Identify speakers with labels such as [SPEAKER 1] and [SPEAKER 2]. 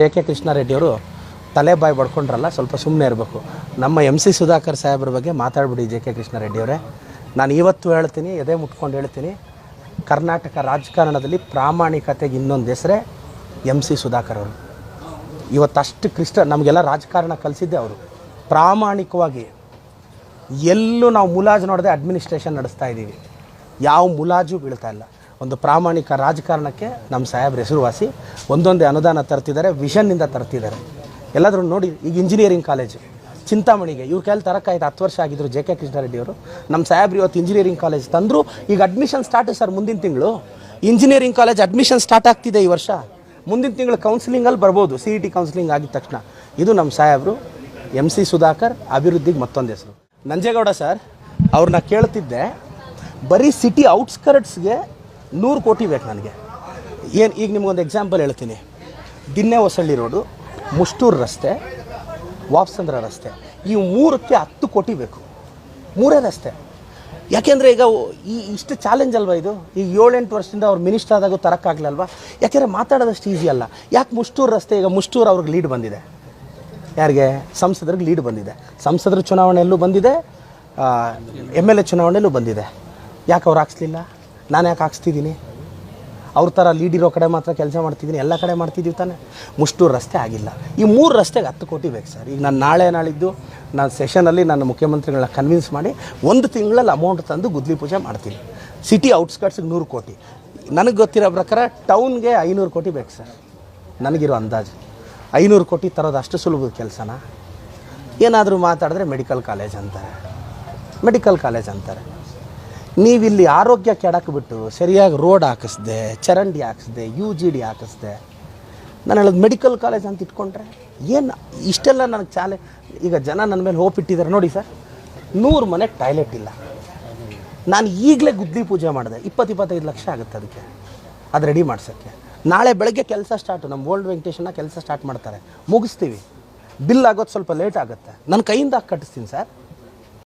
[SPEAKER 1] K ಕೃಷ್ಣಾರೆಡ್ಡಿಯವರು ತಲೆ ಬಾಯಿ ಬಡ್ಕೊಂಡ್ರಲ್ಲ, ಸ್ವಲ್ಪ ಸುಮ್ಮನೆ ಇರಬೇಕು. ನಮ್ಮ MC ಸುಧಾಕರ್ ಸಾಹೇಬ್ರ ಬಗ್ಗೆ ಮಾತಾಡ್ಬಿಡಿ ಕೆ ಕೃಷ್ಣಾರೆಡ್ಡಿಯವರೇ. ನಾನು ಇವತ್ತು ಹೇಳ್ತೀನಿ, ಎದೆ ಮುಟ್ಕೊಂಡು ಹೇಳ್ತೀನಿ, ಕರ್ನಾಟಕ ರಾಜಕಾರಣದಲ್ಲಿ ಪ್ರಾಮಾಣಿಕತೆಗೆ ಇನ್ನೊಂದು ಹೆಸರೇ MC ಸುಧಾಕರ್ ಅವರು. ಇವತ್ತಷ್ಟು ನಮಗೆಲ್ಲ ರಾಜಕಾರಣ ಕಲಿಸಿದ್ದೆ ಅವರು. ಪ್ರಾಮಾಣಿಕವಾಗಿ ಎಲ್ಲೂ ನಾವು ಮುಲಾಜು ನೋಡದೆ ಅಡ್ಮಿನಿಸ್ಟ್ರೇಷನ್ ನಡೆಸ್ತಾ ಇದ್ದೀವಿ. ಯಾವ ಮುಲಾಜು ಬೀಳ್ತಾ ಇಲ್ಲ. ಒಂದು ಪ್ರಾಮಾಣಿಕ ರಾಜಕಾರಣಕ್ಕೆ ನಮ್ಮ ಸಾಹೇಬ್ರ ಹೆಸರುವಾಸಿ. ಒಂದೊಂದೇ ಅನುದಾನ ತರ್ತಿದ್ದಾರೆ, ವಿಷನ್ನಿಂದ ತರ್ತಿದ್ದಾರೆ. ಎಲ್ಲಾದರೂ ನೋಡಿ, ಈಗ ಇಂಜಿನಿಯರಿಂಗ್ ಕಾಲೇಜು ಚಿಂತಾಮಣಿಗೆ ಇವ್ರ ಕೈಲಿ ತರಕಾಯ್ತು 10 ವರ್ಷ ಆಗಿದ್ರು ಕೆ ಕೃಷ್ಣಾರೆಡ್ಡಿಯವರು. ನಮ್ಮ ಸಾಹೇಬ್ರು ಇವತ್ತು ಇಂಜಿನಿಯರಿಂಗ್ ಕಾಲೇಜ್ ತಂದರು. ಈಗ ಅಡ್ಮಿಷನ್ ಸ್ಟಾರ್ಟ್ ಸರ್, ಮುಂದಿನ ತಿಂಗಳು ಇಂಜಿನಿಯರಿಂಗ್ ಕಾಲೇಜ್ ಅಡ್ಮಿಷನ್ ಸ್ಟಾರ್ಟ್ ಆಗ್ತಿದೆ. ಈ ವರ್ಷ ಮುಂದಿನ ತಿಂಗಳು ಕೌನ್ಸಿಲಿಂಗಲ್ಲಿ ಬರ್ಬೋದು, CET ಕೌನ್ಸಿಲಿಂಗ್ ಆಗಿದ ತಕ್ಷಣ. ಇದು ನಮ್ಮ ಸಾಹೇಬರು MC ಸುಧಾಕರ್, ಅಭಿವೃದ್ಧಿಗೆ ಮತ್ತೊಂದು ಹೆಸರು. ನಂಜೇಗೌಡ ಸರ್ ಅವ್ರನ್ನ ಕೇಳ್ತಿದ್ದೆ, ಬರೀ ಸಿಟಿ ಔಟ್ಸ್ಕರ್ಟ್ಸ್ಗೆ 100 ಕೋಟಿ ಬೇಕು ನನಗೆ. ಏನು ಈಗ ನಿಮ್ಗೊಂದು ಎಕ್ಸಾಂಪಲ್ ಹೇಳ್ತೀನಿ. ದಿನ್ನೆ ಹೊಸಳ್ಳಿ ರೋಡು, ಮುಷ್ಟೂರು ರಸ್ತೆ, ವಾಪ್ಸಂದ್ರ ರಸ್ತೆ, ಈ 3ಕ್ಕೆ 10 ಕೋಟಿ ಬೇಕು. 3 ರಸ್ತೆ. ಯಾಕೆಂದರೆ ಈಗ ಇಷ್ಟು ಚಾಲೆಂಜ್ ಅಲ್ವಾ ಇದು. ಈಗ 7-8 ವರ್ಷದಿಂದ ಅವ್ರು ಮಿನಿಸ್ಟರ್ ಆದಾಗೂ ತರೋಕ್ಕಾಗಲಲ್ವಾ. ಯಾಕೆಂದರೆ ಮಾತಾಡೋದಷ್ಟು ಈಸಿ ಅಲ್ಲ. ಯಾಕೆ ಮುಷ್ಟೂರು ರಸ್ತೆ? ಈಗ ಮುಷ್ಟೂರು ಅವ್ರಿಗೆ ಲೀಡ್ ಬಂದಿದೆ. ಯಾರಿಗೆ? ಸಂಸದರಿಗೆ ಲೀಡ್ ಬಂದಿದೆ. ಸಂಸದರ ಚುನಾವಣೆಯಲ್ಲೂ ಬಂದಿದೆ, MLA ಚುನಾವಣೆಯಲ್ಲೂ ಬಂದಿದೆ. ಯಾಕೆ ಅವ್ರು ಹಾಕ್ಸ್ಲಿಲ್ಲ? ನಾನು ಯಾಕೆ ಹಾಕ್ಸ್ತಿದ್ದೀನಿ? ಅವ್ರ ಥರ ಲೀಡ್ ಇರೋ ಕಡೆ ಮಾತ್ರ ಕೆಲಸ ಮಾಡ್ತಿದ್ದೀನಿ, ಎಲ್ಲ ಕಡೆ ಮಾಡ್ತಿದ್ದೀವಿ ತಾನೆ. ಮುಷ್ಟೂರು ರಸ್ತೆ ಆಗಿಲ್ಲ. ಈ 3 ರಸ್ತೆಗೆ 10 ಕೋಟಿ ಬೇಕು ಸರ್. ಈಗ ನಾನು ನಾಳಿದ್ದು ನಾನು ಸೆಷನಲ್ಲಿ ನನ್ನ ಮುಖ್ಯಮಂತ್ರಿಗಳನ್ನ ಕನ್ವಿನ್ಸ್ ಮಾಡಿ 1 ತಿಂಗಳಲ್ಲಿ ಅಮೌಂಟ್ ತಂದು ಗುದ್ಲಿ ಪೂಜೆ ಮಾಡ್ತೀನಿ. ಸಿಟಿ ಔಟ್ಸ್ಕರ್ಟ್ಸ್ಗೆ 100 ಕೋಟಿ. ನನಗೆ ಗೊತ್ತಿರೋ ಪ್ರಕಾರ ಟೌನ್ಗೆ 500 ಕೋಟಿ ಬೇಕು ಸರ್. ನನಗಿರೋ ಅಂದಾಜು 500 ಕೋಟಿ ತರೋದು ಅಷ್ಟು ಸುಲಭದ ಕೆಲಸನ? ಏನಾದರೂ ಮಾತಾಡಿದ್ರೆ ಮೆಡಿಕಲ್ ಕಾಲೇಜ್ ಅಂತಾರೆ. ನೀವಿಲ್ಲಿ ಆರೋಗ್ಯ ಕೆಡಕ್ಕೆ ಬಿಟ್ಟು ಸರಿಯಾಗಿ ರೋಡ್ ಹಾಕಿಸ್ದೆ, ಚರಂಡಿ ಹಾಕಿಸ್ದೆ, UGD ಹಾಕಿಸ್ದೆ. ನಾನು ಹೇಳೋದು ಮೆಡಿಕಲ್ ಕಾಲೇಜ್ ಅಂತ ಇಟ್ಕೊಂಡ್ರೆ ಏನು ಇಷ್ಟೆಲ್ಲ ನನಗೆ ಈಗ ಜನ ನನ್ನ ಮೇಲೆ ಹೋಪ್ ಇಟ್ಟಿದ್ದಾರೆ. ನೋಡಿ ಸರ್, 100 ಮನೆ ಟಾಯ್ಲೆಟ್ ಇಲ್ಲ. ನಾನು ಈಗಲೇ ಗುದ್ಲಿ ಪೂಜೆ ಮಾಡಿದೆ. 20-25 ಲಕ್ಷ ಆಗುತ್ತೆ ಅದಕ್ಕೆ, ಅದು ರೆಡಿ ಮಾಡ್ಸೋಕ್ಕೆ. ನಾಳೆ ಬೆಳಗ್ಗೆ ಕೆಲಸ ಸ್ಟಾರ್ಟು. ನಮ್ಮ ಓಲ್ಡ್ ವೆಂಕಟೇಶನ್ನ ಕೆಲಸ ಸ್ಟಾರ್ಟ್ ಮಾಡ್ತಾರೆ, ಮುಗಿಸ್ತೀವಿ. ಬಿಲ್ ಆಗೋದು ಸ್ವಲ್ಪ ಲೇಟ್ ಆಗುತ್ತೆ. ನನ್ನ ಕೈಯಿಂದ ಕಟ್ಟಿಸ್ತೀನಿ ಸರ್.